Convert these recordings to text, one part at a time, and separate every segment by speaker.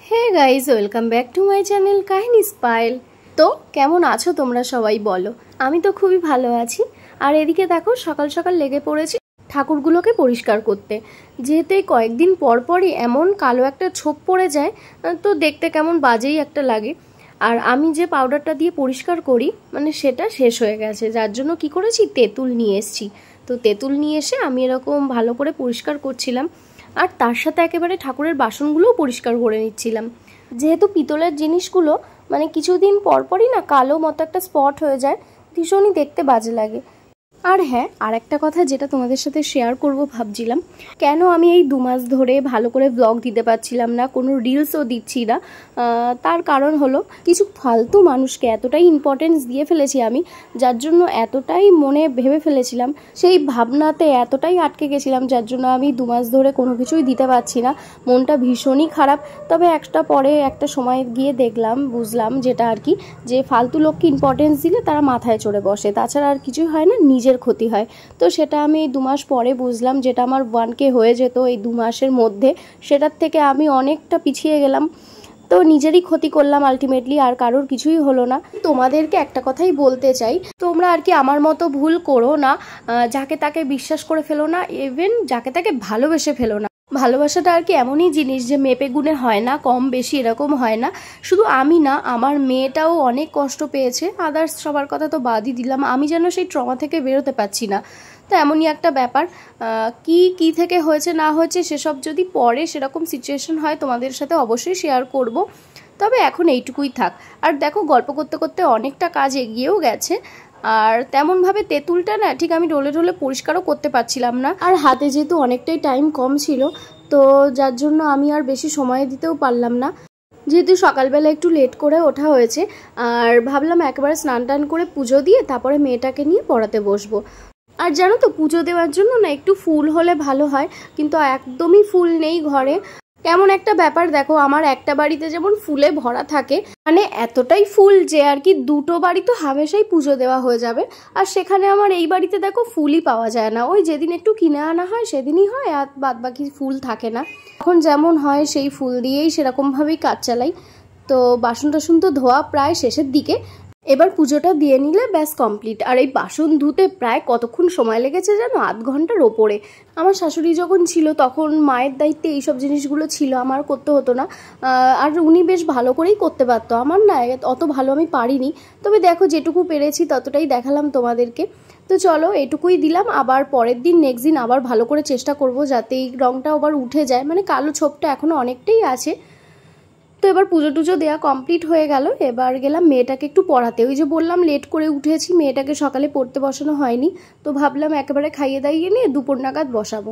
Speaker 1: Hey guys, welcome back to my channel Kahini স্পাইল। তো কেমন আছো তোমরা সবাই বলো? আমি তো খুবই ভালো আছি। আর এদিকে দেখো সকাল সকাল লেগে পড়েছি ঠাকুরগুলোকে পরিষ্কার করতে, যেহেতু এই কয়েকদিন পর পরই এমন কালো একটা ছোপ পড়ে যায়, তো দেখতে কেমন বাজেই একটা লাগে। আর আমি যে পাউডারটা দিয়ে পরিষ্কার করি মানে সেটা শেষ হয়ে গেছে, যার জন্য কি করেছি, তেঁতুল নিয়ে এসেছি। তো তেঁতুল নিয়ে এসে আমি এরকম ভালো করে পরিষ্কার করছিলাম, আর তার সাথে একেবারে ঠাকুরের বাসনগুলোও পরিষ্কার করে নিচ্ছিলাম। যেহেতু পিতলের জিনিসগুলো মানে কিছুদিন পরপরই না কালো মতো একটা স্পট হয়ে যায়, ভীষণই দেখতে বাজে লাগে। আর হ্যাঁ, আর একটা কথা যেটা তোমাদের সাথে শেয়ার করব ভাবছিলাম, কেন আমি এই 2 মাস ধরে ভালো করে ব্লগ দিতে পারছিলাম না, কোনো রিলসও দিচ্ছি না। তার কারণ হলো কিছু ফালতু মানুষকে এতটাই ইম্পর্টেন্স দিয়ে ফেলেছি আমি, যার জন্য এতটাই মনে ভেবে ফেলেছিলাম, সেই ভাবনাতে এতটাই আটকে গেছিলাম, যার জন্য আমি 2 মাস ধরে কোনো কিছুই দিতে পারছি না। মনটা ভীষণই খারাপ। তবে একটা সময় গিয়ে বুঝলাম যেটা আর কি, যে ফালতু লোককে ইম্পর্টেন্স দিলে তারা মাথায় চড়ে বসে, তাছাড়া আর কিছুই হয় না, নিজের ক্ষতি হয়। তো সেটা আমি 2 মাস পরে বুঝলাম, যেটা আমার 1K হয়ে যেত এই 2 মাসের মধ্যে, সেটার থেকে আমি অনেকটা পিছিয়ে গেলাম। তো নিজেরই ক্ষতি করলাম আলটিমেটলি, আর কারোর কিছুই হলো না। তোমাদেরকে একটা কথাই বলতে চাই, তোমরা আর কি আমার মতো ভুল করো না, যাকে তাকে বিশ্বাস করে ফেলো না, ইভেন যাকে তাকে ভালোবেসে ফেলো না। ভালোবাসাটা আর কি এমনই জিনিস যে মেপে গুণে হয় না, কম বেশি এরকম হয় না। শুধু আমি না, আমার মেয়েটাও অনেক কষ্ট পেয়েছে, আদার্স সবার কথা তো বাদই দিলাম, আমি যেন সেই ট্রমা থেকে বেরোতে পারছি না। তো এমনই একটা ব্যাপার। কি থেকে হয়েছে না হয়েছে সেসব যদি পরে সেরকম সিচুয়েশন হয় তোমাদের সাথে অবশ্যই শেয়ার করব। তবে এখন এইটুকুই থাক। আর দেখো, গল্প করতে করতে অনেকটা কাজ এগিয়েও গেছে। আর তেমনভাবে তেঁতুলটা না ঠিক আমি ঢলে ঢলে পরিষ্কারও করতে পারছিলাম না, আর হাতে যেহেতু অনেকটাই টাইম কম ছিল, তো যার জন্য আমি আর বেশি সময় দিতেও পারলাম না। যেহেতু সকালবেলা একটু লেট করে ওঠা হয়েছে, আর ভাবলাম একেবারে স্নান টান করে পুজো দিয়ে তারপরে মেয়েটাকে নিয়ে পড়াতে বসবো। আর জানো তো, পুজো দেওয়ার জন্য না একটু ফুল হলে ভালো হয়, কিন্তু একদমই ফুল নেই ঘরে। কেমন একটা ব্যাপার দেখো, আমার একটা বাড়িতে যেমন ফুলে ভরা থাকে, মানে এতটাই ফুল যে আর কি 2টো বাড়ি তো হামেশাই পুজো দেওয়া হয়ে যাবে, আর সেখানে আমার এই বাড়িতে দেখো ফুলই পাওয়া যায় না। ওই যেদিন একটু কিনে আনা হয় সেদিনই হয়, আর বাদ বাকি ফুল থাকে না। এখন যেমন হয় সেই ফুল দিয়েই সেরকমভাবেই কাজ চালাই। তো বাসন টাসন তো ধোয়া প্রায় শেষের দিকে, এবার পুজোটা দিয়ে নিলে ব্যাস কমপ্লিট। আর এই বাসন ধুতে প্রায় কতক্ষণ সময় লেগেছে জানো, 1/2 ঘন্টার ওপরে। আমার শাশুড়ি যখন ছিল তখন মায়ের দায়িত্বে এইসব জিনিসগুলো ছিল, আমার করতে হতো না। আর উনি বেশ ভালো করেই করতে পারতো, আমার না অত ভালো আমি পারিনি। তবে দেখো, যেটুকু পেরেছি ততটাই দেখালাম তোমাদেরকে। তো চলো, এটুকুই দিলাম। আবার পরের দিন নেক্সট দিন আবার ভালো করে চেষ্টা করব যাতে এই রঙটা আবার উঠে যায়, মানে কালো ছোপটা এখনও অনেকটাই আছে। তো এবার পুজো টুজো দেওয়া কমপ্লিট হয়ে গেল, এবার গেলাম মেয়েটাকে একটু পড়াতে। ওই যে বললাম লেট করে উঠেছি, মেয়েটাকে সকালে পড়তে বসানো হয়নি, তো ভাবলাম একেবারে খাইয়ে দাইয়ে নিয়ে দুপুর নাগাদ বসাবো।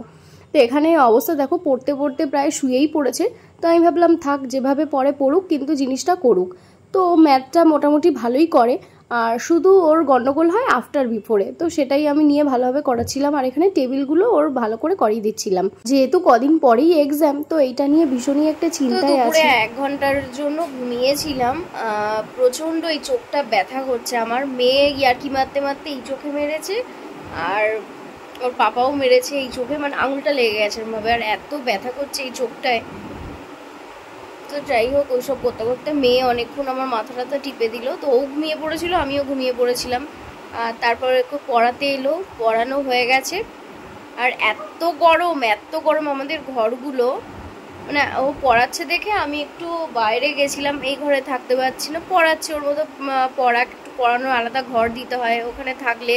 Speaker 1: তো এখানে অবস্থা দেখো, পড়তে পড়তে প্রায় শুয়েই পড়েছে। তো আমি ভাবলাম থাক, যেভাবে পড়ে পড়ুক, কিন্তু জিনিসটা করুক। তো ম্যাথটা মোটামুটি ভালোই করে, আর শুধু ওর গন্ডগোল হয় আফটার বিফোরে, তো সেটাই আমি নিয়ে ভালোভাবে করাচ্ছিলাম। আর এখানে টেবিলগুলো ওর ভালো করে করিয়ে দিচ্ছিলাম, যেহেতু কদিন পরেই এক্সাম, তো এইটা নিয়ে ভীষণই একটা চিন্তায় আছে। 1 ঘন্টার জন্য ঘুমিয়েছিলাম, প্রচন্ড এই চোখটা ব্যথা করছে আমার। মেয়ে ইয়ার্কি মারতে মারতে এই চোখে মেরেছে, আর ওর পাপাও মেরেছে এই চোখে, মানে আঙুলটা লেগে গেছে ভাবে, আর এত ব্যথা করছে এই চোখটায়। তো যাই হোক, ওইসব করতে করতে মেয়ে অনেকক্ষণ আমার মাথাটা টিপে দিল। তো ও ঘুমিয়ে পড়েছিল, আমিও ঘুমিয়ে পড়েছিলাম। আর তারপরে একটু পড়াতে এলো, পড়ানো হয়ে গেছে। আর এত গরম আমাদের ঘরগুলো, মানে ও পড়াচ্ছে দেখে আমি একটু বাইরে গেছিলাম, এই ঘরে থাকতে পারছি না। পড়াচ্ছে ওর মতো একটু পড়ানোর আলাদা ঘর দিতে হয়, ওখানে থাকলে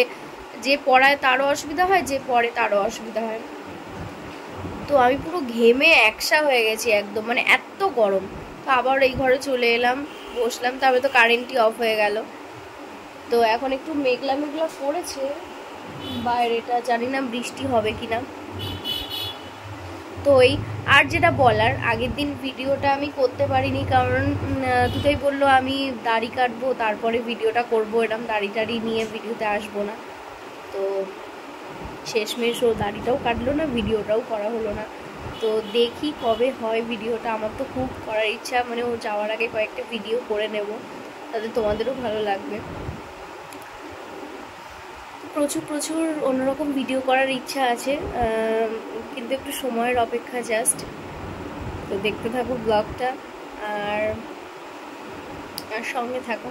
Speaker 1: যে পড়ায় তারও অসুবিধা হয়, যে পড়ে তারও অসুবিধা হয়। তো আমি পুরো ঘেমে একসা হয়ে গেছি একদম, মানে এত গরম। তো আবার এই ঘরে চলে এলাম, বসলাম, তারপরে তো কারেন্টই অফ হয়ে গেল। তো এখন একটু মেঘলা মেঘলা করেছে বাইরেটা, জানি না বৃষ্টি হবে কিনা। তো আর যেটা বলার, আগের দিন ভিডিওটা আমি করতে পারিনি, কারণ দুটোই বললো আমি দাড়ি কাটবো তারপরে ভিডিওটা করবো, এরকম দাড়ি নিয়ে ভিডিওতে আসবো না। তো শেষমেশ ও দাড়িটাও কাটলো না, ভিডিওটাও করা হলো না। তো দেখি কবে হয় ভিডিওটা। আমার তো খুব করার ইচ্ছা, মানে ও যাওয়ার আগে কয়েকটা ভিডিও করে নেব, তাতে তোমাদেরও ভালো লাগবে। প্রচুর অন্যরকম ভিডিও করার ইচ্ছা আছে, কিন্তু একটু সময়ের অপেক্ষা জাস্ট। তো দেখতে থাকো ব্লগটা। আর সঙ্গে থাকো।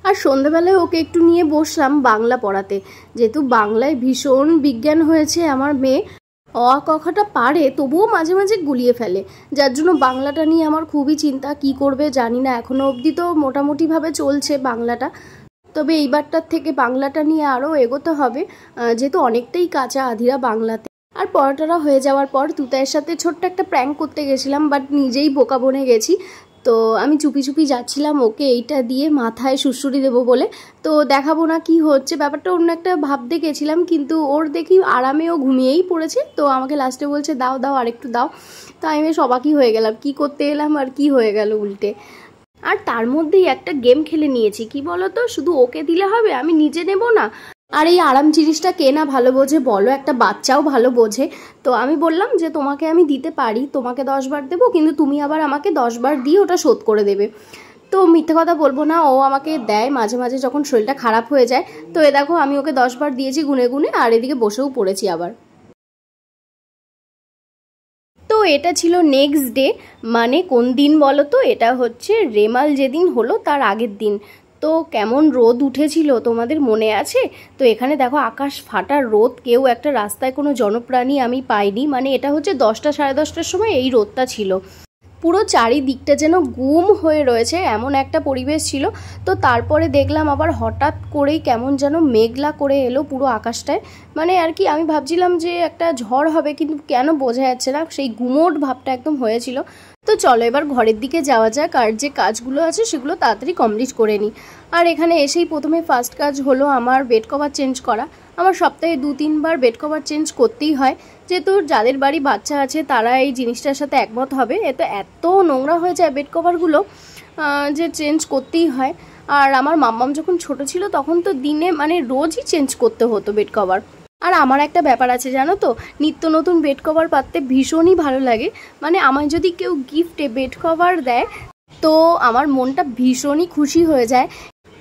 Speaker 1: আর সন্ধ্যাবেলায় ওকে একটু নিয়ে বসলাম বাংলা পড়াতে, যেহেতু বাংলায় ভীষণ বিজ্ঞান হয়েছে। আমার মেয়ে অ কথাটা পারে, তবুও মাঝে মাঝে গুলিয়ে ফেলে, যার জন্য বাংলাটা নিয়ে আমার খুবই চিন্তা। কি করবে জানি না, এখনো অবধি তো মোটামুটিভাবে চলছে বাংলাটা, তবে এইবারটার থেকে বাংলাটা নিয়ে আরও এগোতে হবে, যেহেতু অনেকটাই কাঁচা আধিরা বাংলাতে। আর পড়াটা হয়ে যাওয়ার পর তুতায়ের সাথে ছোট্ট একটা প্র্যাঙ্ক করতে গেছিলাম, বাট নিজেই বোকা বনে গেছি। তো আমি চুপি চুপি যাচ্ছিলাম ওকে এইটা দিয়ে মাথায় সুড়সুড়ি দেবো বলে, তো দেখাবো না কি হচ্ছে, ব্যাপারটা অন্য একটা ভাবতে গেছিলাম, কিন্তু ওর দেখি আরামে ও ঘুমিয়েই পড়েছে। তো আমাকে লাস্টে বলছে দাও দাও আরেকটু দাও। তো আমি বেশ অবাকই হয়ে গেলাম, কি করতে এলাম আর কি হয়ে গেল উল্টে। আর তার মধ্যেই একটা গেম খেলে নিয়েছি, কি বলতো, শুধু ওকে দিলে হবে, আমি নিজে নেব না। আর এই আরাম জিনিসটা কে না ভালো বোঝে বলো, একটা বাচ্চাও ভালো বোঝে। তো আমি বললাম যে তোমাকে আমি দিতে পারি, তোমাকে 10 বার দেবো, কিন্তু তুমি আবার আমাকে 10 বার দিয়ে ওটা শোধ করে দেবে। তো মিথ্যে কথা বলবো না, ও আমাকে দেয় মাঝে মাঝে যখন শরীরটা খারাপ হয়ে যায়। তো এ দেখো আমি ওকে 10 বার দিয়েছি গুনে গুনে, আর এদিকে বসেও পড়েছি আবার। তো এটা ছিল নেক্সট ডে, মানে কোন দিন বলো তো, এটা হচ্ছে রেমাল যেদিন হলো তার আগের দিন। তো কেমন রোদ উঠেছিল তোমাদের মনে আছে? তো এখানে দেখো আকাশ ফাটার রোদ, কেউ একটা রাস্তায় কোনো জনপ্রাণী আমি পাইনি, মানে এটা হচ্ছে 10টা সাড়ে 10টার সময় এই রোদটা ছিল। পুরো চারিদিকটা যেন গুম হয়ে রয়েছে, এমন একটা পরিবেশ ছিল। তো তারপরে দেখলাম আবার হঠাৎ করেই কেমন যেন মেঘলা করে এলো পুরো আকাশটায়, মানে আর কি আমি ভাবছিলাম যে একটা ঝড় হবে, কিন্তু কেন বোঝা যাচ্ছে না, সেই গুমোট ভাবটা একদম হয়েছিল। তো চলো এবার ঘরের দিকে যাওয়া যাক, আর যে কাজগুলো আছে সেগুলো তাড়াতাড়ি কমপ্লিট করে নিই। আর এখানে এসেই প্রথমে ফার্স্ট কাজ হলো আমার বেড কভার চেঞ্জ করা। আমার সপ্তাহে 2-3 বার বেড কভার চেঞ্জ করতেই হয়, যেহেতু যাদের বাড়ি বাচ্চা আছে তারা এই জিনিসটার সাথে একমত হবে। এত নোংরা হয়ে যায় বেড কভারগুলো যে চেঞ্জ করতেই হয়। আর আমার মাম্মাম যখন ছোট ছিল তখন তো দিনে মানে রোজই চেঞ্জ করতে হতো বেড কভার। আর আমার একটা ব্যাপার আছে জানো তো, নিত্য নতুন বেড কভার পাততে ভীষণই ভালো লাগে। মানে আমায় যদি কেউ গিফটে বেড কভার দেয় তো আমার মনটা ভীষণই খুশি হয়ে যায়।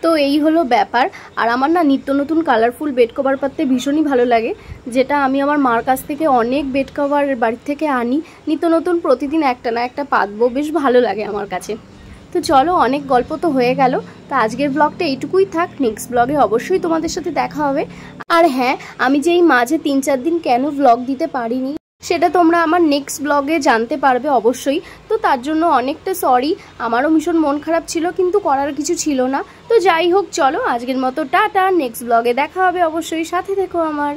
Speaker 1: তো এই হলো ব্যাপার। আর আমার না নিত্য নতুন কালারফুল বেড কভার পাততে ভীষণই ভালো লাগে, যেটা আমি আমার মার কাছ থেকে অনেক বেড কভার বাড়ির থেকে আনি। নিত্য নতুন প্রতিদিন একটা না একটা পাতবো, বেশ ভালো লাগে আমার কাছে। তো চলো অনেক গল্প তো হয়ে গেল, তো আজকের ব্লগটা এইটুকুই থাক। নেক্সট ব্লগে অবশ্যই তোমাদের সাথে দেখা হবে। আর হ্যাঁ, আমি যে এই মাঝে 3-4 দিন কেন ব্লগ দিতে পারিনি সেটা তোমরা আমার নেক্সট ব্লগে জানতে পারবে অবশ্যই। তো তার জন্য অনেকটা সরি, আমারও ভীষণ মন খারাপ ছিল, কিন্তু করার কিছু ছিল না। তো যাই হোক, চলো আজকের মতো টাটা, নেক্সট ব্লগে দেখা হবে অবশ্যই, সাথে থেকো আমার।